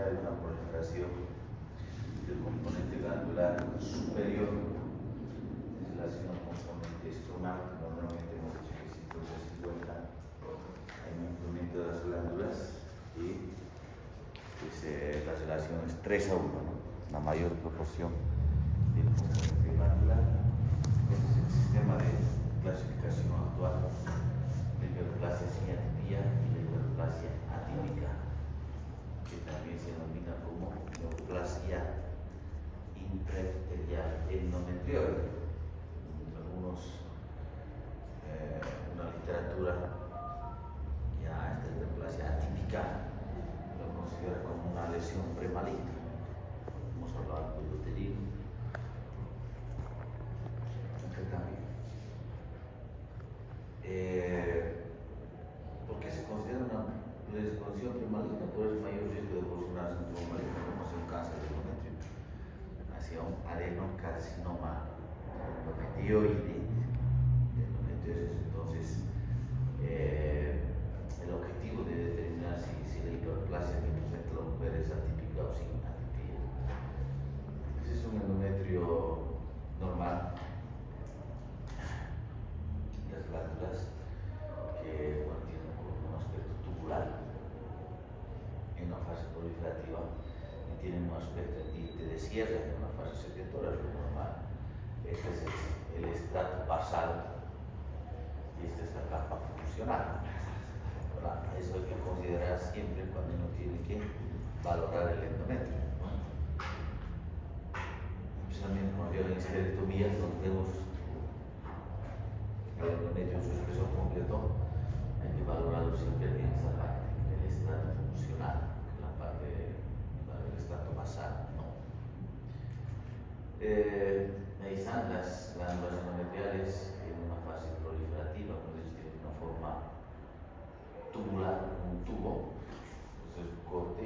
hay una proliferación del componente glandular superior en relación al componente estromal, que normalmente hemos dicho que es 50-50. Hay un incremento de las glándulas y pues, la relación es 3-1, ¿no? La mayor proporción del componente glandular. Este es el sistema de clasificación actual de hiperplasia sin atipia y la hiperplasia atípica, que también se denomina como neoplasia intraepitelial endometrioide. Una literatura ya esta hiperplasia atípica lo considera como una lesión premaligna. Hemos hablado del uterino, acá también. Porque se considera una lesión premaligna, por eso mayor riesgo de evolucionar hacia un tumor maligno, como hacia un cáncer de endometrio, hacia un adenocarcinoma endometrioide. Entonces, el objetivo de determinar si la hiperplasia que presenta la mujer es atípica o sin atipia. Ese es un endometrio normal. Las glándulas que tienen un aspecto tubular en una fase proliferativa y tienen un aspecto de cierre en una fase secretora, es lo normal. Este es el estrato basal y esta es la capa funcional. Eso hay que considerar siempre cuando uno tiene que valorar el endometrio. Especialmente cuando llegan histerectomías, donde vemos el endometrio en su expresión completo, hay que valorarlo siempre en esta parte, el estrato funcional, que es la parte del estrato basal. ¿No? Ahí están las glándulas endometriales en una fase proliferativa, cuando tienen una forma tubular, un tubo. Entonces, corte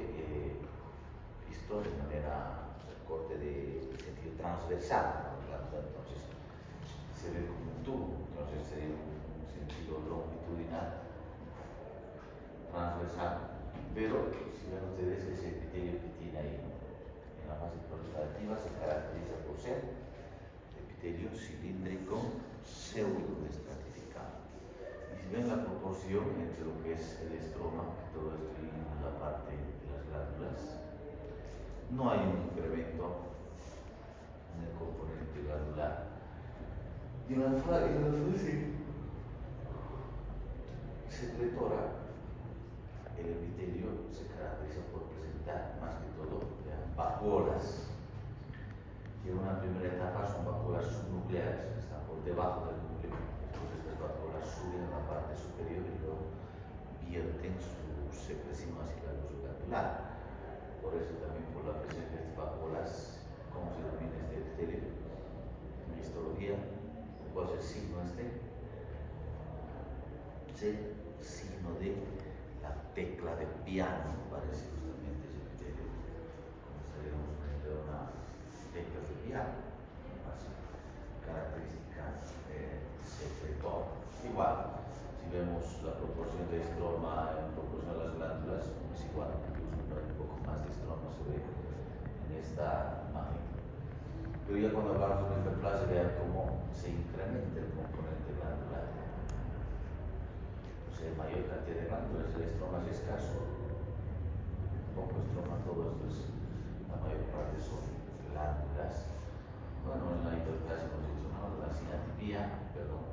visto de manera, corte de sentido transversal, ¿no? Entonces se ve como un tubo, entonces sería un sentido longitudinal transversal, pero si ven ustedes ese epitelio que tiene ahí en la fase proliferativa se caracteriza por ser epitelio cilíndrico pseudoestratificado. Y si ven la proporción entre lo que es el estroma, que todo esto y la parte de las glándulas, no hay un incremento en el componente glandular. Y en la fase secretora, el epitelio se caracteriza por presentar más que todo vacuolas. Y en una primera etapa son vacuolas subnucleares, que están por debajo del núcleo. Después estas vacuolas suben a la parte superior y luego vierten su secreción hacia la luz glandular. Por eso también por la presencia de estas vacuolas, ¿cómo se denomina este epitelio? En histología, ¿cuál es el signo este? Es el signo de la tecla de piano, parece justamente ese epitelio, como estaríamos frente a una tecla de piano, así, característica secretora. Igual, si vemos la proporción de estroma en proporción a las glándulas, es igual, incluso un poco más de estroma se ve en esta imagen. Pero ya cuando hablamos de una hiperplasia, vean cómo se incrementa el componente glandular. O sea, mayor cantidad de glándulas, el estroma es escaso, poco estroma, todo esto es, la mayor parte son glándulas. Bueno, en la hiperplasia hemos dicho, ¿no? La sinatipia, perdón.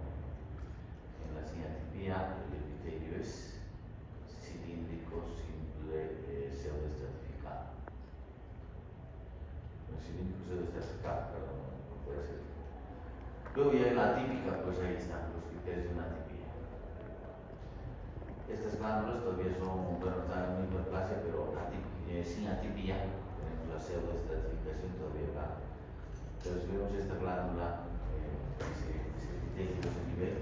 En la sinatipia el epitelio es cilíndrico, simple, pseudoestratificado. El cilíndrico pseudoestratificado, perdón, no puede ser. Luego ya en la atípica, pues ahí están los criterios de una atipia. Estas glándulas todavía son, bueno, están en una hiperplasia, pero sin atipia, tenemos la pseudoestratificación todavía acá. Pero si vemos esta glándula, ese epitelio, ese nivel,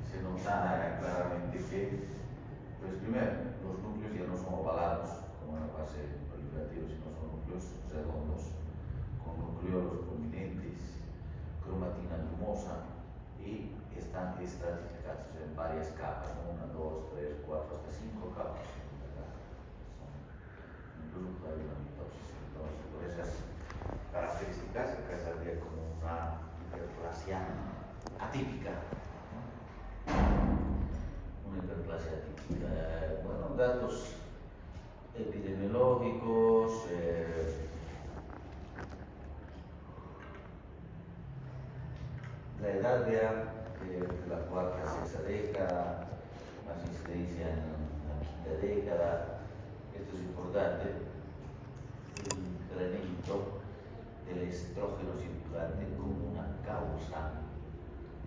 se nota claramente que, pues primero, los núcleos ya no son ovalados, como en la fase proliferativa, sino son núcleos redondos, con nucleolos prominentes, cromatina lumosa, y están estratificados en varias capas, ¿no? 1, 2, 3, 4, hasta 5 capas. Incluso hay una Bueno, datos epidemiológicos, la edad de la cuarta a sexta década, más incidencia en la quinta década. Esto es importante. El incremento del estrógeno circulante como una causa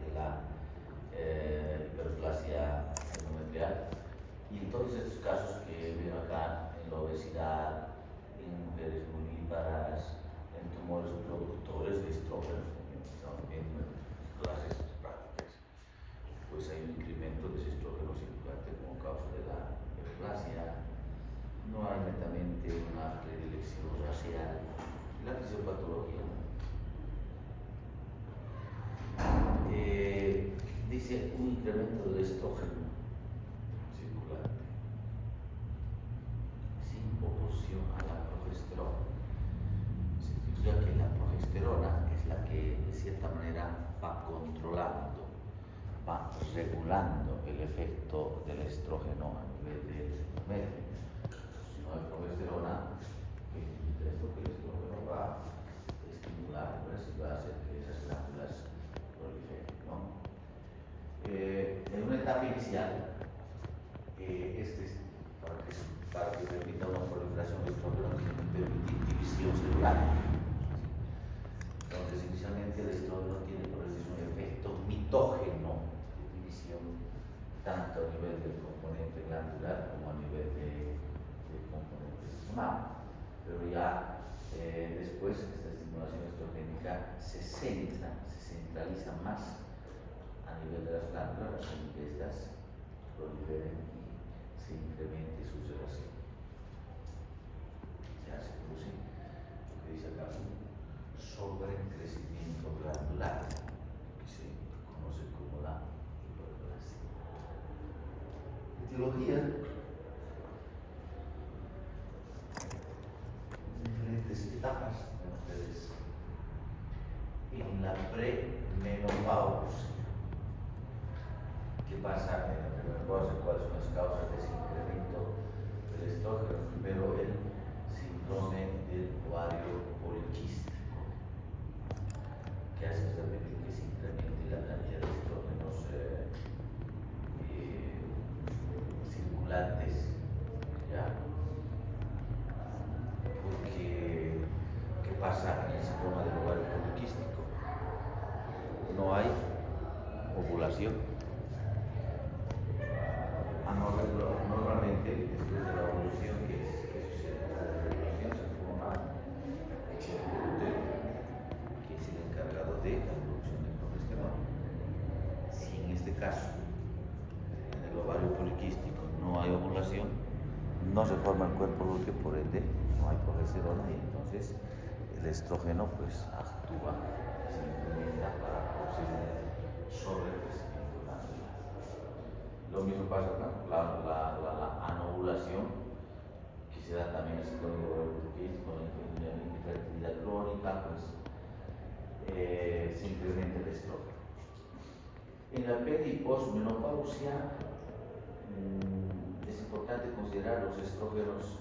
de la hiperplasia endometrial. Y en todos estos casos que veo acá, en la obesidad, en mujeres mulíparas, en tumores productores de estrógenos, estamos viendo en clases prácticas, pues hay un incremento de ese estrógeno circulante como causa de la hiperplasia. No hay netamente una predilección racial. La fisiopatología dice un incremento del estrógeno circulante sin oposición a la progesterona. Significa que la progesterona es la que de cierta manera va controlando, va regulando el efecto del estrógeno a nivel del medio. Si no hay progesterona, ¿qué implica esto? Que el estrógeno va a estimular, pues, va a hacer que esas glándulas proliferen, ¿no? En una etapa inicial, para que permita una proliferación de estrógeno, tiene que permitir división celular. Entonces, inicialmente el estrógeno tiene, por decir, un efecto mitógeno de división, tanto a nivel del componente glandular como a nivel del componente sistémico. Pero ya después esta estimulación estrogénica se centraliza más a nivel de las glándulas, haciendo que estas proliferen y se incremente su secreción. Ya se produce lo que dice acá un sobrecrecimiento glandular, que se conoce como la hiperplasia. Etiología: diferentes etapas de ustedes. En la premenopausia, ¿qué pasa en la premenopausia? ¿Cuáles son las causas de ese incremento del estrógeno? Primero, el síndrome del ovario poliquístico, que hace justamente que se incremente la cantidad de estrógenos circulantes, ¿ya? Porque, ¿qué pasa en el síndrome del ovario poliquístico? No hay ovulación. Normalmente, después de la ovulación, ¿qué sucede? Después de la ovulación se forma el útero, que es el encargado de la producción de progesterona. Si en este caso, en el ovario poliquístico, no hay ovulación, no se forma el cuerpo lúteo, por ende no hay progesterona, y entonces el estrógeno pues actúa, se incrementa para producir un sobrecrecimiento glandular. Lo mismo pasa con la anovulación, que se da también en el síndrome del ovario poliquístico, con la infertilidad crónica, pues se incrementa el estrógeno. En la peri y posmenopausia es importante considerar los estrógenos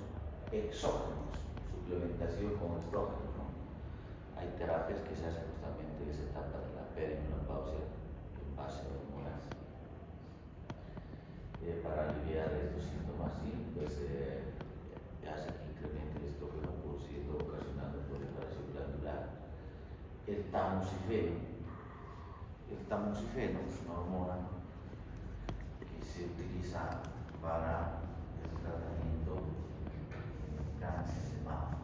exógenos, suplementación con estrógeno, ¿no? Hay terapias que se hacen justamente en esa etapa de la perimenopausia en base a hormonas para aliviar estos síntomas, y pues hace que incremente el estrógeno producido, ocasionando proliferación glandular. El tamoxifeno es una hormona que se utiliza para el tratamiento del cáncer de mama.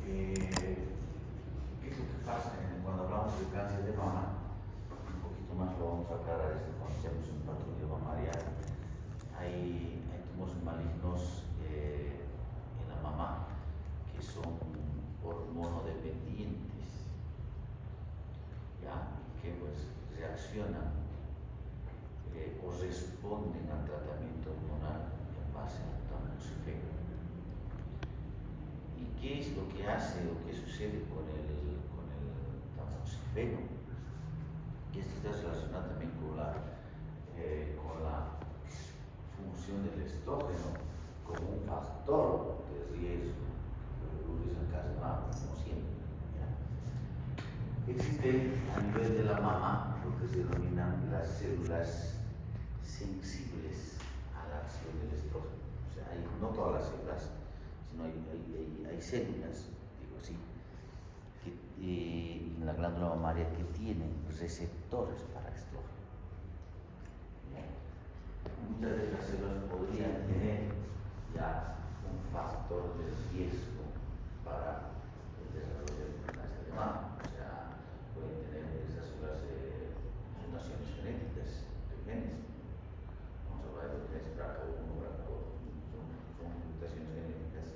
¿Qué es lo que pasa cuando hablamos de cáncer de mama? Un poquito más lo vamos a aclarar esto cuando hacemos un patología mamaria. Hay tumores malignos en la mama que son hormonodependientes, ¿ya? Y que pues reaccionan o responden al tratamiento hormonal en base al tamoxifeno. ¿Y qué es lo que hace o qué sucede con el tamoxifeno? Y esto está relacionado también con la estrógeno como un factor de riesgo que produce el cáncer de mama, como siempre. ¿Ya? Existe a nivel de la mama lo que se denominan las células sensibles a la acción del estrógeno. O sea, no todas las células, sino hay células, digo así, en la glándula mamaria que tienen receptores para estrógeno. Bien. Muchas de estas células podrían tener ya un factor de riesgo para el desarrollo del cáncer de mama. O sea, pueden tener estas células mutaciones genéticas de genes. Vamos a hablar de genes BRCA1, BRCA2, son mutaciones genéticas.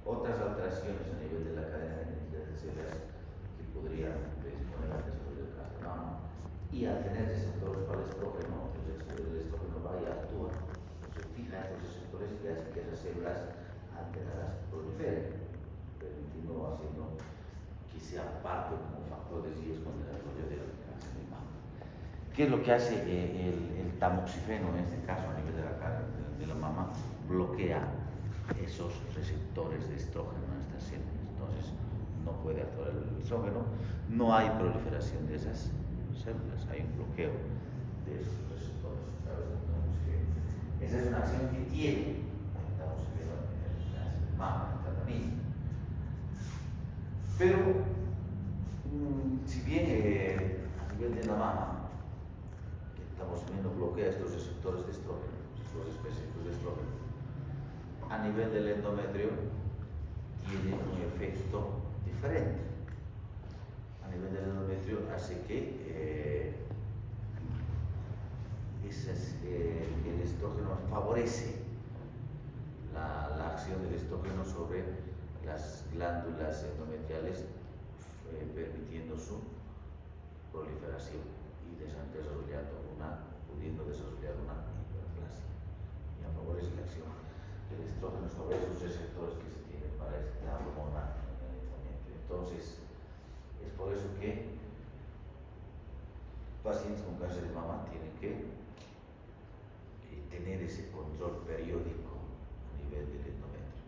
Otras alteraciones a nivel de la cadena genética de células que podrían predisponer al desarrollo del cáncer de mama. Y al tener receptores para el estrógeno, el estrógeno va y actúa, se fija estos receptores y hace que esas células alteradas proliferen, permitiendo o haciendo que sea parte como factor de riesgo en el desarrollo del cáncer de mama. ¿Qué es lo que hace el tamoxifeno en este caso a nivel de la mama? Bloquea esos receptores de estrógeno en estas células. Entonces no puede actuar el estrógeno, no hay proliferación de esas células, hay un bloqueo de esos receptores a través del tamoxifeno. Esa es una acción que tiene el tamoxifeno en el cáncer de mama, en el tratamiento. Pero si bien a nivel de la mama el tamoxifeno bloquea estos receptores de estrógeno, los específicos de estrógeno, a nivel del endometrio tiene un efecto diferente. A nivel del endometrio hace que el estrógeno favorece la acción del estrógeno sobre las glándulas endometriales, permitiendo su proliferación y pudiendo desarrollar una hiperplasia. Y favorece la acción del estrógeno sobre esos receptores que se tienen para esta hormona en el endometrio. Entonces, es por eso que pacientes con cáncer de mama tienen que tener ese control periódico a nivel del endometrio,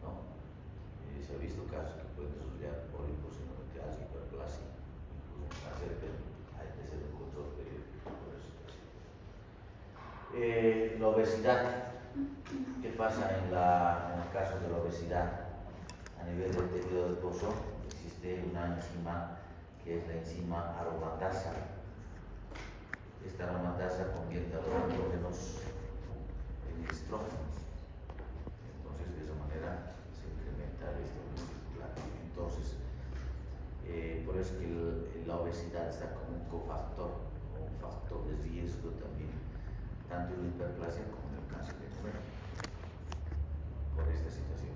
¿no? Se ha visto casos que pueden desarrollar pólipos endometriales, hiperplasia, incluso cáncer, pero hay que hacer un control periódico por eso. La obesidad, ¿qué pasa en el caso de la obesidad? A nivel del tejido adiposo existe una enzima que es la enzima aromatasa. Esta aromatasa convierte a los andrógenos en estrógenos. Entonces, de esa manera se incrementa el estrógeno circular. Entonces, por eso es que la obesidad está como un cofactor, o un factor de riesgo también, tanto en la hiperplasia como en el cáncer de mama, por esta situación.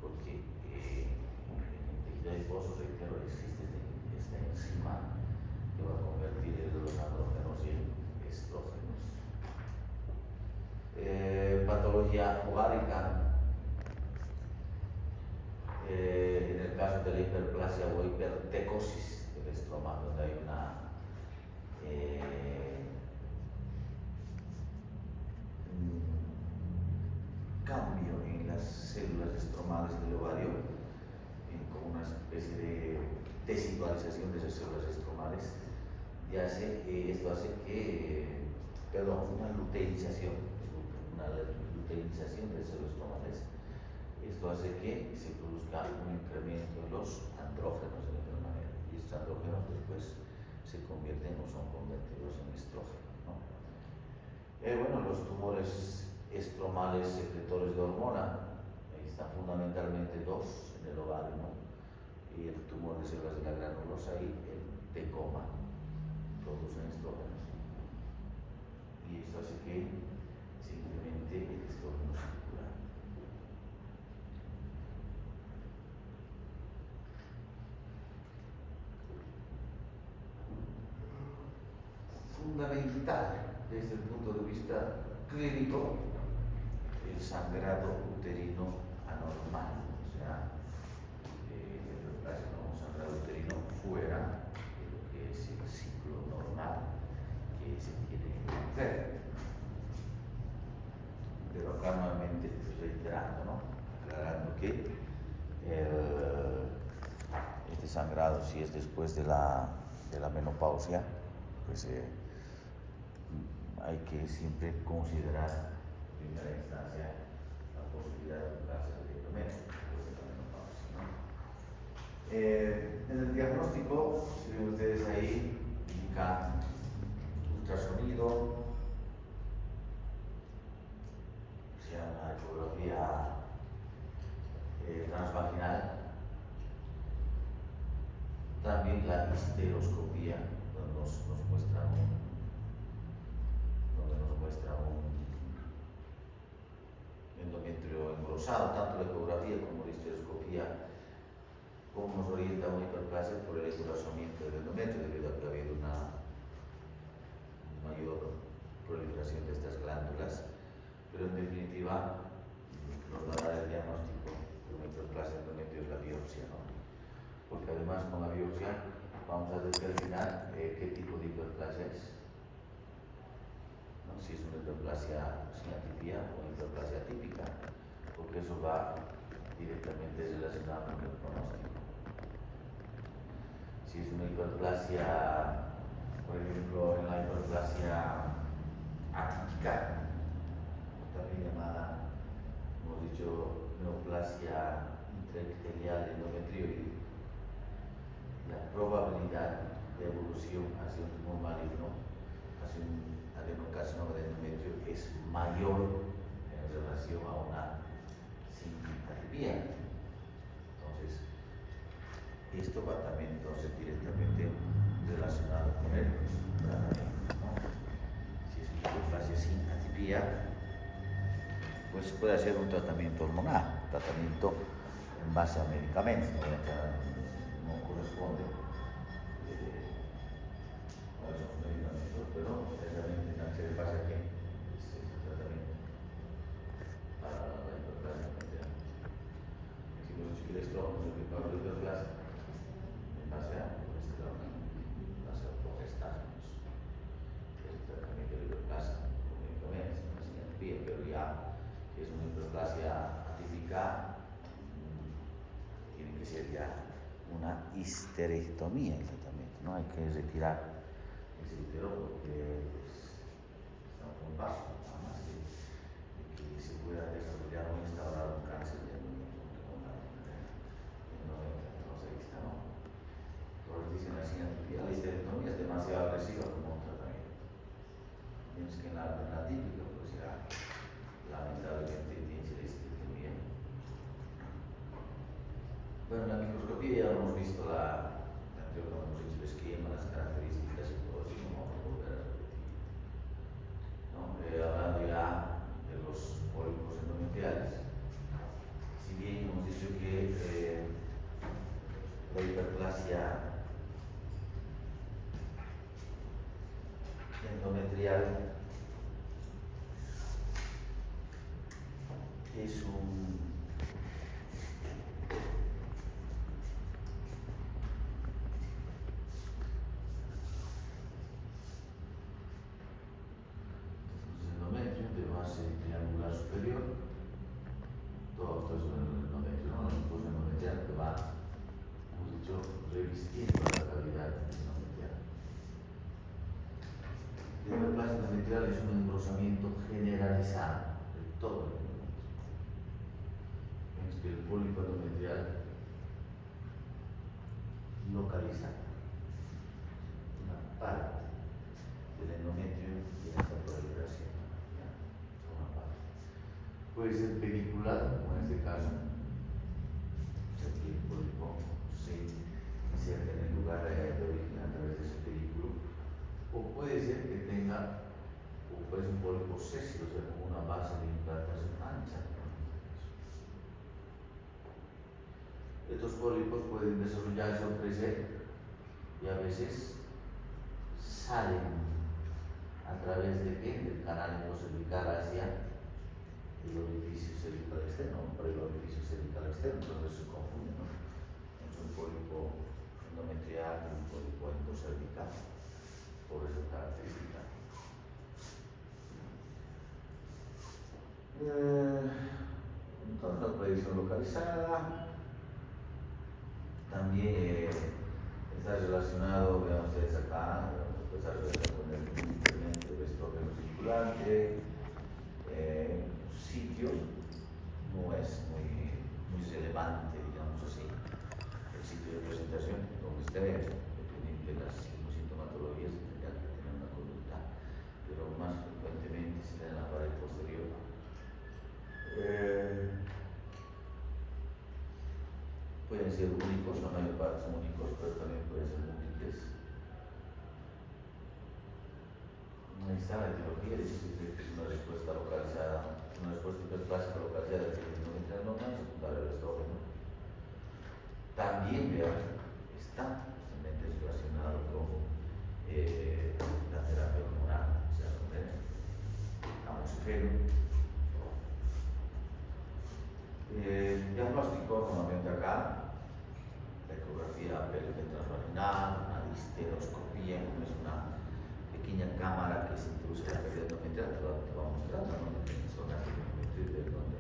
Porque en el tejido adiposo, reitero, existe esta enzima que va a convertir los andrógenos en estrógenos. Patología ovárica. En el caso de la hiperplasia o hipertecosis del estroma, donde hay un cambio en las células estromales del ovario, como una especie de desigualización de esas células estromales, esto hace que, una luteinización de células estromales. Esto hace que se produzca un incremento en los andrógenos de la manera, y estos andrógenos después se convierten o son convertidos en estrógenos, ¿no? Los tumores estromales secretores de hormona, ahí están fundamentalmente dos en el ovario, ¿no? Y el tumor de células de la granulosa y el tecoma, producen estrógenos. Y esto hace que se incremente el estrógeno circular. Fundamental desde el punto de vista clínico el sangrado uterino anormal, o sea, un sangrado uterino fuera de lo que es el ciclo normal que se tiene en la mujer. aclarando, ¿no? Aclarando que este sangrado, si es después de la menopausia, pues hay que siempre considerar en primera instancia la posibilidad de un cáncer de endometrio después de la menopausia, ¿no? En el diagnóstico, si ven ustedes ahí, indica ultrasonido, o sea, una ecografía transvaginal, también la histeroscopía, donde nos muestra un endometrio engrosado, tanto la ecografía como la histeroscopía, como nos orienta a una hiperplasia por el engrosamiento del endometrio, debido a que ha habido una mayor proliferación de estas glándulas, pero en definitiva nos va a dar el diagnóstico de una hiperplasia endometrio es la biopsia, ¿no? Porque además con la biopsia vamos a determinar qué tipo de hiperplasia es, ¿no? Si es una hiperplasia sin atipia o una hiperplasia típica, porque eso va directamente relacionado con el pronóstico. Si es una hiperplasia, por ejemplo, en la hiperplasia atípica, también llamada, hemos dicho, neoplasia intraepitelial endometrioide, la probabilidad de evolución hacia un tumor maligno, hacia un adenocarcinoma de endometrio, es mayor en relación a una sin atipia. Entonces, esto va también directamente relacionado con el tratamiento, ¿no? Si es una hiperplasia sin atipia, pues puede hacer un tratamiento hormonal, un tratamiento en base a medicamentos, no corresponde a esos medicamentos, pero realmente se le pasa aquí es el tratamiento para la hiperplasia endometrial. Si los chilestomas o el hiperplasia en base a progesterona, en base a progestágenos, es el tratamiento de hiperplasia con medicamentos, no sin atipia, pero ya si es una hiperplasia atípica, tiene que ser ya una histerectomía el tratamiento, ¿no? Hay que retirar ese útero porque pues, está a un paso nada más de que se pueda desarrollar o instaurar un cáncer de endometrio, entonces ahí está, ¿no? Todos dicen así, la histerectomía es demasiado agresiva como un tratamiento. Tienes que en la típica, pues ya lamentablemente tienes la histerectomía. Bueno, en la microscopía ya hemos visto cuando hemos hecho el esquema, las características y todo eso, no vamos a volver a repetir, ¿no? Hablando ya de los pólipos endometriales, si bien hemos dicho que la hiperplasia endometrial es un endometrio de base triangular superior. Todo esto es un endometrio, ¿no? Los endometrial que va, hemos dicho, revistiendo la cavidad endometrial. La hiperplasia endometrial es un engrosamiento generalizado de todo el endometrio. Es que el pólipo endometrial localiza una parte del endometrio y esta proliferación, ¿ya? Una parte. Puede ser pedicular, como en este caso, o sea que el pólipo se inserta en el lugar de origen a través de ese pedículo, o puede ser que tenga, o puede ser un pólipo sésilo, o sea, como una base de implantación ancha. Estos pólipos pueden desarrollarse o crecer y a veces salen a través de qué? Del canal endocervical hacia el orificio cervical externo, por el orificio cervical externo, entonces se confunde, ¿no? Es un pólipo endometrial y un pólipo endocervical, por esa característica. localizada. También está relacionado, vean ustedes acá, está relacionado con el incremento del estrógeno circulante. Sitios no es muy relevante, digamos así, el sitio de presentación donde esté, dependiendo de las sintomatologías, tendría que tener una conducta, pero más frecuentemente se da en la pared posterior. Pueden ser únicos, la mayor parte son únicos, pero también pueden ser múltiples. Ahí está la etiología, dice que es una respuesta localizada, una respuesta hiperplásica localizada del endometrioma secundaria al estrógeno. También, vean, está justamente relacionado con la terapia hormonal, o sea, con el tamoxifeno. Diagnóstico nuevamente acá, la ecografía pelvis transvaginal, una histeroscopía, como es una pequeña cámara que se introduce en la cavidad endometrial, te va mostrando, ¿no? En zonas de endometrial donde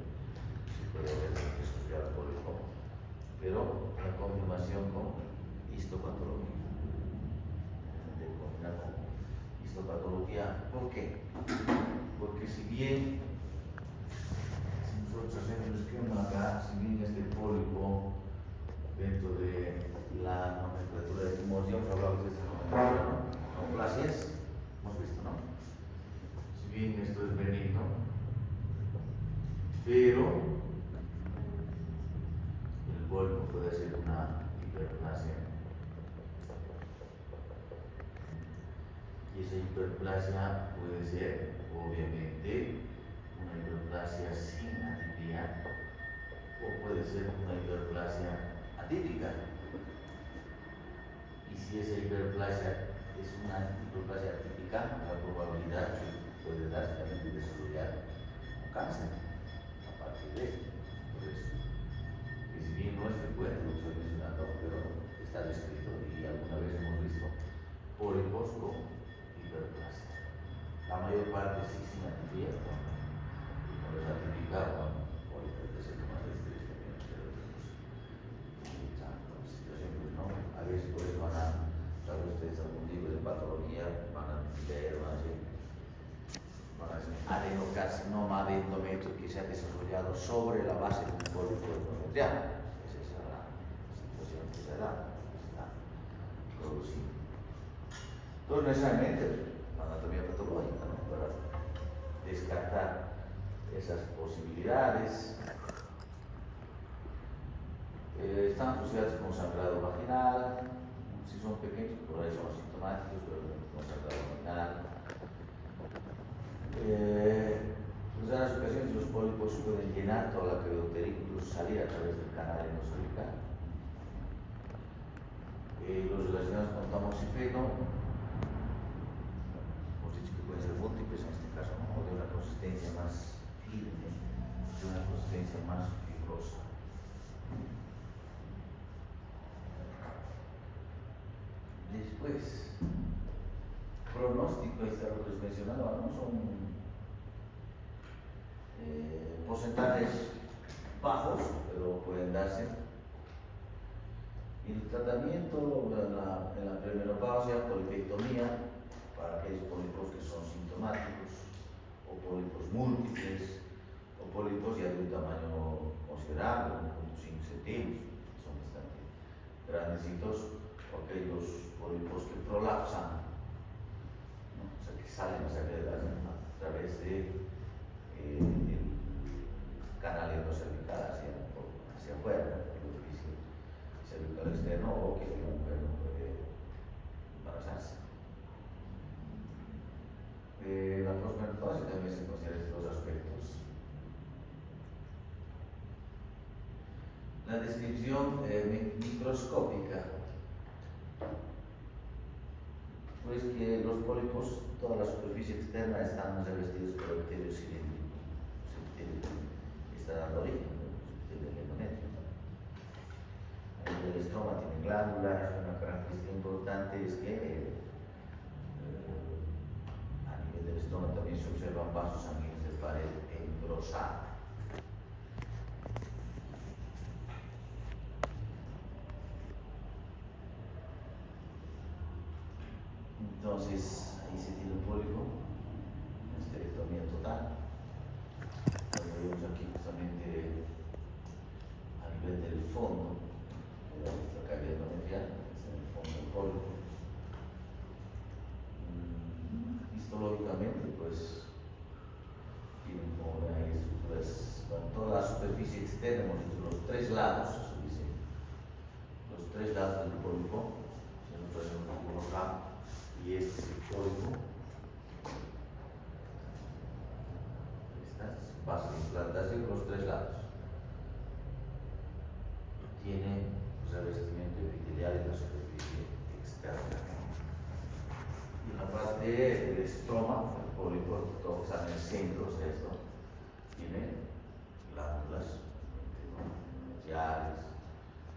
se puede ver que es asociado al pólipo, pero la confirmación con histopatología. De combinar con histopatología, ¿por qué? Porque si bien nosotros hacemos el esquema acá, si bien este pólipo dentro de la nomenclatura de tumores, ya hemos hablado de esta nomenclatura, ¿no? Neoplasias, hemos visto, ¿no? Si bien esto es benigno, pero el pólipo puede ser una hiperplasia. Y esa hiperplasia puede ser, obviamente, una hiperplasia sin atipia o puede ser una hiperplasia atípica. Y si esa hiperplasia es una hiperplasia atípica, la probabilidad que puede darse también de desarrollar un cáncer a partir de esto. Por eso, que si bien no es frecuente lo que estoy mencionando, pero está descrito y alguna vez hemos visto pólipos con hiperplasia. La mayor parte sí sin atipia, ¿no? Y cuando es atípica, bueno, pólipo de síntomas de estrés también, pero esa situación, pues no, a veces por eso van a dar ustedes algún tipo de patología, van a ver, van a decir adenocarcinoma de endometrio que se ha desarrollado sobre la base de un pólipo endometrial. Esa es la situación que se da, que se está produciendo. Entonces, necesariamente, anatomía patológica, ¿no? Para descartar esas posibilidades. Están asociados con sangrado vaginal, si son pequeños, por ahí son sintomáticos, pero con sangrado vaginal. En raras ocasiones los pólipos pueden llenar toda la cavidad uterina, incluso salir a través del canal cervical. Los relacionados con tamoxifeno, hemos dicho que pueden ser múltiples en este caso, ¿no? O de una consistencia más firme, de una consistencia más fibrosa. Después, pronóstico, está lo que les mencionaba, ¿no? Son porcentajes bajos, pero pueden darse. Y el tratamiento en la premenopausia, polipectomía, para aquellos pólipos que son sintomáticos, o pólipos múltiples, o pólipos ya de un tamaño considerable, 1.5 centímetros, que son bastante grandecitos, o aquellos pólipos que prolapsan, ¿no? O sea, que salen a través de el canal endocervical hacia afuera, el orificio cervical externo, o que la mujer no puede embarazarse. La posmenopausia también se considera estos aspectos. La descripción microscópica, pues que los pólipos, toda la superficie externa están revestidos por epitelio cilíndrico. Está dando origen al endometrio. El estroma tiene glándulas, una característica importante es que a nivel del estroma también se observan vasos sanguíneos de pared engrosada. Entonces, ahí se tiene un pólipo, una esterectomía total. Como vemos aquí justamente a nivel del fondo de nuestra cavidad endometrial, es en el fondo del pólipo. Histológicamente, pues, tienen como ven ahí estructuras con toda la superficie externa, los tres lados, eso dice, los tres lados del pólipo. Si nosotros hacemos uno acá y este es el pólipo, estas bases de implantación, los tres lados. Tiene revestimiento epitelial en la superficie externa. Y en la parte del estroma, el pólipo, todo que está en el centro, o sea, esto, tiene glándulas endometriales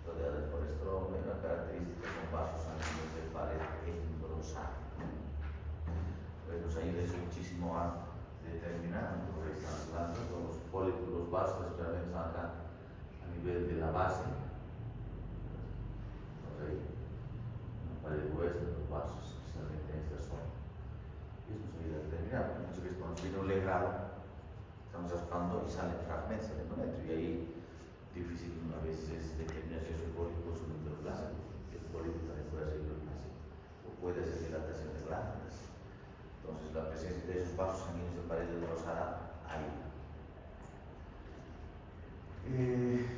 rodeadas por estroma, y una característica son vasos sanguíneos de pared engrosada. Pues nos ayuda eso muchísimo a determinar lo que están hablando, con los pólipos, los vasos, especialmente están acá a nivel de la base. Una pared gruesa de los vasos, especialmente en esta zona. Y eso nos ayuda a determinar, porque muchas veces cuando se viene un legrado, estamos raspando y salen fragmentos del endometrio, y ahí difícil a veces es determinar si es un pólipo o un endoplasma. El pólipo también puede ser endoplasma, o puede ser dilatación de glándulas. Entonces la presencia de esos vasos sanguíneos de pared engrosada ahí.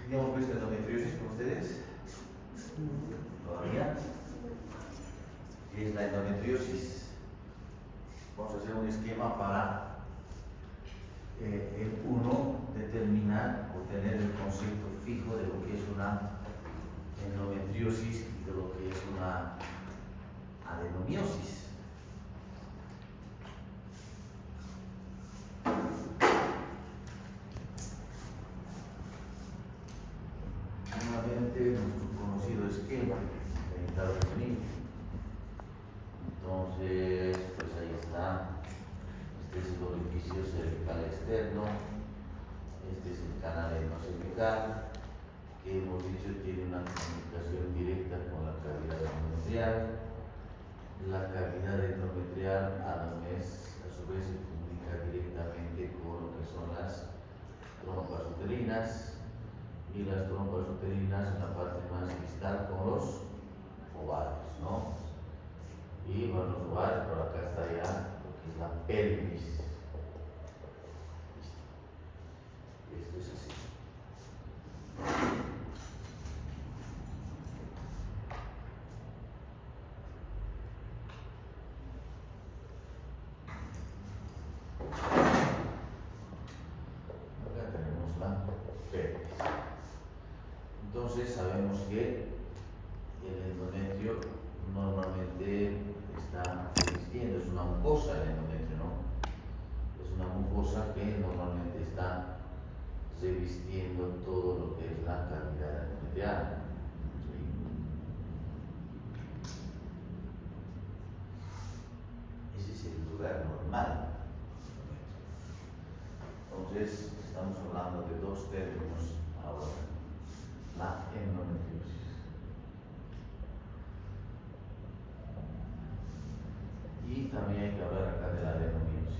¿Ya hemos visto endometriosis con ustedes? ¿Todavía? ¿Qué es la endometriosis? Vamos a hacer un esquema para uno determinar o tener el concepto fijo de lo que es una endometriosis y de lo que es una adenomiosis. Nuevamente nuestro conocido esquema genital femenino. Entonces, pues ahí está. Este es el orificio cervical externo. Este es el canal cervical, que hemos dicho tiene una comunicación directa con la cavidad endometrial. La cavidad endometrial a su vez se comunica directamente con lo que son las trompas uterinas, y las trompas uterinas en la parte más distal con los ovarios, ¿no? Y bueno, los ovarios, por acá está ya lo que es la pelvis. Esto es así. Acá tenemos la pelvis. Entonces sabemos que el endometrio normalmente está existiendo, es una mucosa el endometrio, ¿no? Es una mucosa que normalmente está revistiendo todo lo que es la cavidad endometrial. ¿Sí? Ese es el lugar normal. Entonces, estamos hablando de dos términos ahora. La endometriosis. Y también hay que hablar acá de la adenomiosis.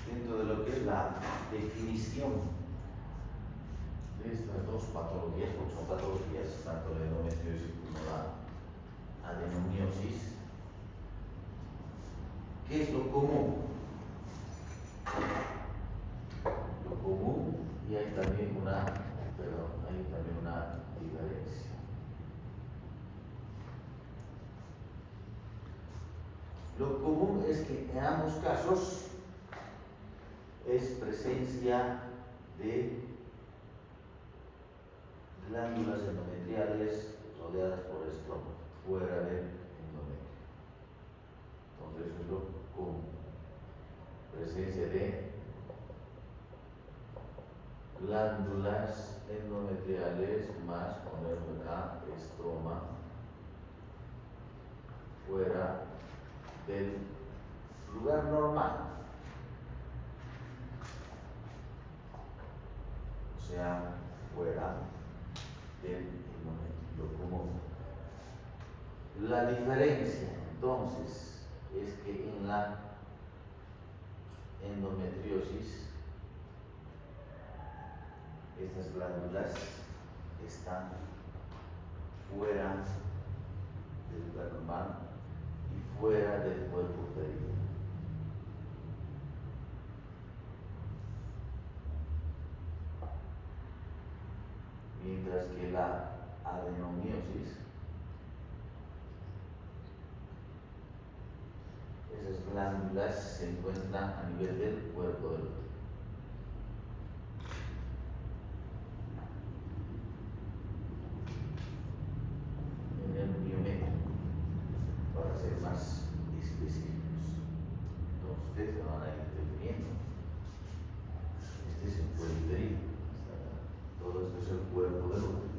Dentro de lo que es la definición de estas dos patologías, porque son patologías, tanto la endometriosis como la adenomiosis, ¿qué es lo común? Lo común, y hay también una diferencia. Lo común es que en ambos casos es presencia de glándulas endometriales rodeadas por estroma, fuera del endometrio. Entonces eso es lo común. Presencia de glándulas endometriales más, ponerlo acá, estroma, fuera del lugar normal. O sea, fuera del endometrio común. La diferencia entonces es que en la endometriosis estas glándulas están fuera del lugar normal y fuera del cuerpo uterino. Mientras que la adenomiosis, esas glándulas se encuentran a nivel del cuerpo del útero. En el miometrio, para ser más específicos. Entonces ustedes me van a ir entendiendo. Este es el cuerpo uterino. Todo esto es el cuerpo del útero.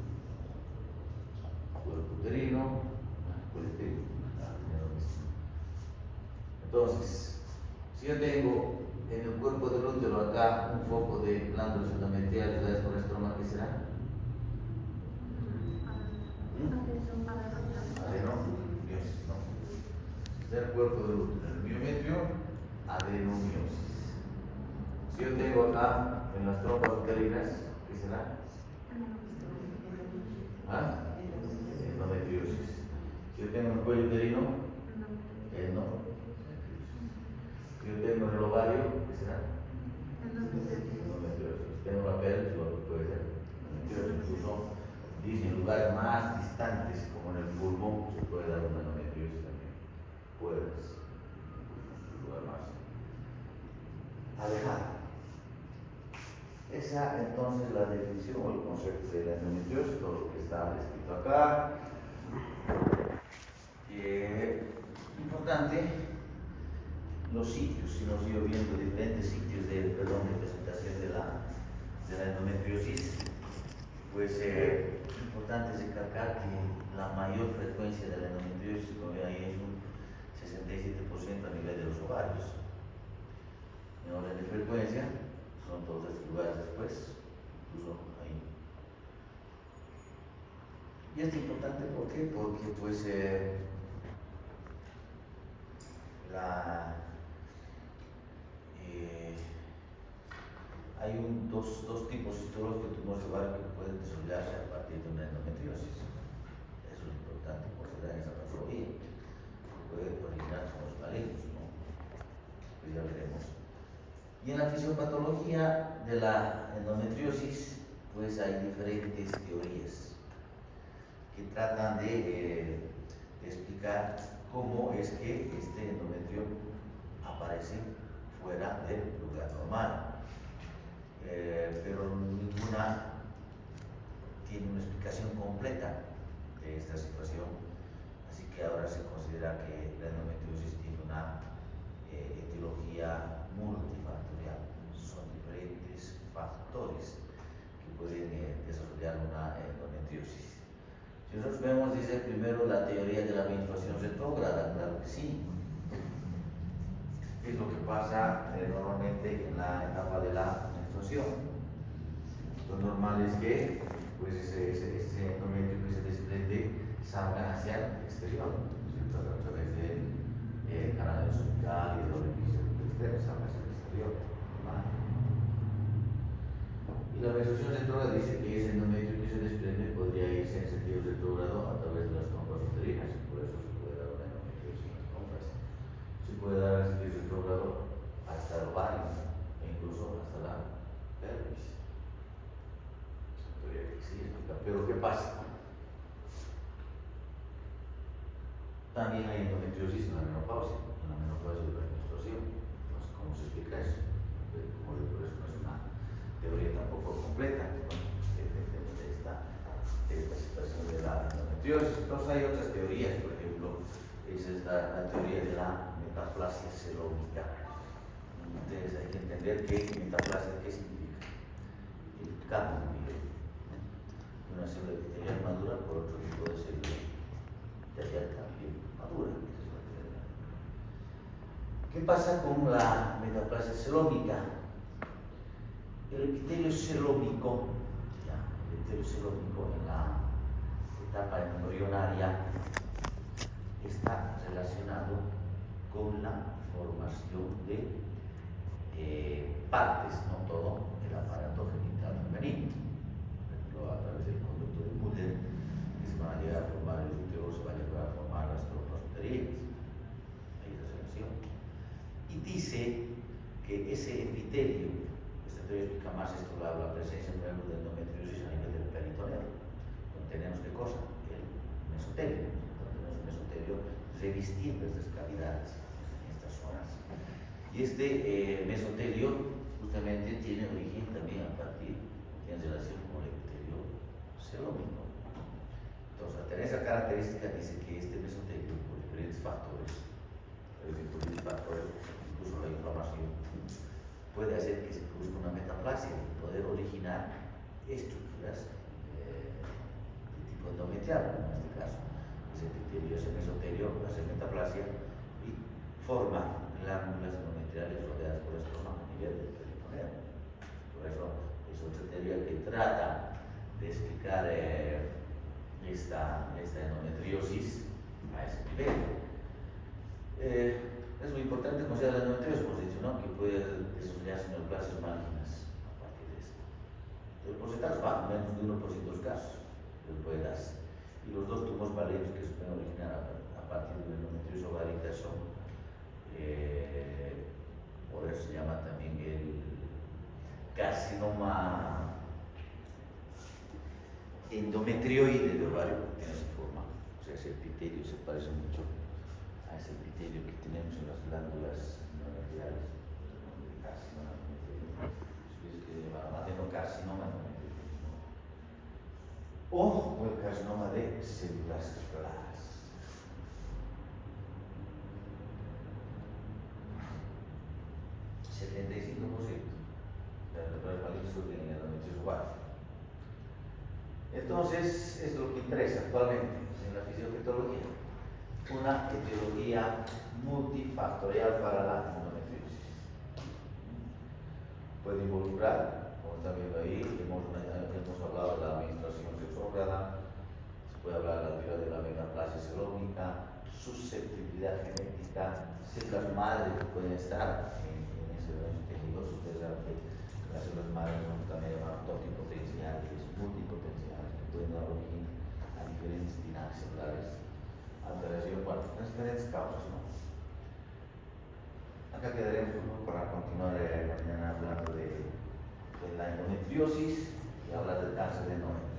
Cuerpo uterino, cuerpo uterino. Entonces, si yo tengo en el cuerpo del útero acá un foco de glándulas endometriales, ¿sabes por estroma qué será? Adenomiosis, ¿no? Este es el cuerpo del útero. El miometrio, adenomiosis. Si yo tengo acá en las trompas uterinas, ¿qué será? Endometriosis. Si yo tengo en el cuello uterino, endometriosis. Si yo tengo en el ovario, ¿qué será? Endometriosis. Tengo la pelvis, puede ser endometriosis. Incluso dicen en lugares más distantes, como en el pulmón, se puede dar una endometriosis también. Puedes. En lugar más alejado. Esa entonces la definición o el concepto de la endometriosis, todo lo que está escrito acá. Importante, los sitios, si nos ido viendo diferentes sitios de presentación de la endometriosis, pues importante recalcar que la mayor frecuencia de la endometriosis, como ven ahí, es un 67% a nivel de los ovarios. En orden de frecuencia, son todos estos lugares después, incluso ahí. Y es importante, ¿por qué? Porque pues hay dos tipos histológicos de tumores de ovario que pueden desarrollarse a partir de una endometriosis. Eso es importante porque da esa patología. Puede originar como los malignos, ¿no? Pues ya veremos. Y en la fisiopatología de la endometriosis, pues hay diferentes teorías que tratan de explicar cómo es que este endometrio aparece fuera del lugar normal. Pero ninguna tiene una explicación completa de esta situación. Así que ahora se considera que la endometriosis tiene una etiología multifactorial. Son diferentes factores que pueden desarrollar una endometriosis. Si nosotros vemos, dice primero la teoría de la menstruación retrógrada, claro que sí. Es lo que pasa normalmente en la etapa de la menstruación. Lo normal es que pues, ese endometrio que se desprende salga hacia el exterior, ¿cierto? A través del canal cervical y del orificio externo, salga hacia el exterior. ¿Vale? Y la menstruación retrógrada dice que ese endometrio que se desprende podría irse en sentido retrógrado a través de las trompas uterinas, por eso se puede dar una endometriosis en las trompas. Se puede dar en sentido retrógrado hasta el ovario e incluso hasta la pelvis. Esa teoría que sí explica. Pero ¿qué pasa? También hay endometriosis en la menopausia de la menstruación. Entonces, ¿cómo se explica eso? Como por eso no es una teoría tampoco completa, ¿no? de esta situación de la endometriosis. Entonces hay otras teorías, por ejemplo, esa es la teoría de la metaplasia celómica. Entonces hay que entender que metaplasia, ¿qué significa? El cambio de una célula epitelial madura por otro tipo de célula epitelial también madura. ¿Qué pasa con la metaplasia celómica? El epitelio celómico, en la etapa embrionaria, está relacionado con la formación de partes, no todo, del aparato genital femenino. Por ejemplo, a través del conducto de Müller, que se van a llegar a formar el útero, se van a llegar a formar las trompas uterinas. Hay esa relación. Y dice que ese epitelio, esta teoría explica más esto, la presencia, por ejemplo, de endometriosis a nivel del peritoneo. Tenemos qué cosa? El mesotelio. Tenemos el mesotelio revistiendo estas cavidades, en estas zonas. Y este mesotelio justamente tiene origen también a partir, tiene relación con el epitelio celómico. Entonces, al tener esa característica, dice que este mesotelio, por diferentes factores, incluso la inflamación, puede hacer que se produzca una metaplasia y poder originar estructuras endometrial, en este caso, ese epitelio, ese mesotelio, hace metaplasia y forma glándulas endometriales rodeadas por estroma a nivel del peritoneo. Por eso es otra teoría que trata de explicar esta endometriosis a ese nivel. Es muy importante considerar la endometriosis, hemos dicho, ¿no?, que puede desarrollarse neoplasias malignas a partir de esto. El porcentaje es bajo, menos de 1% de los casos. Y los dos tumores malignos que se pueden originar a partir de la endometriosis ovárica son, por eso se llama también el carcinoma endometrioide de ovario, porque tiene esa forma. O sea, ese epitelio se parece mucho a ese epitelio que tenemos en las glándulas endometriales. Carcinoma endometrioide. Si es que llaman adenocarcinoma endometrioide. O el carcinoma de células claras. El 75% de los tumores malignos surgen en el endometriosis ovárica. Entonces, esto es lo que interesa actualmente en la fisiopatología. Una etiología multifactorial para la endometriosis. Puede involucrar, como están viendo ahí, hemos hablado de la administración retrógrada, se puede hablar de la teoría de la metaplasia celómica, susceptibilidad genética, células madre que pueden estar en esos tejidos. Ustedes saben que las células madres son también llamadas totipotenciales, multipotenciales, que pueden dar origen a diferentes dinámicas celulares, alteración, bueno, las diferentes causas, ¿no? Acá quedaremos para continuar mañana hablando de la endometriosis y hablar del cáncer de endometrio.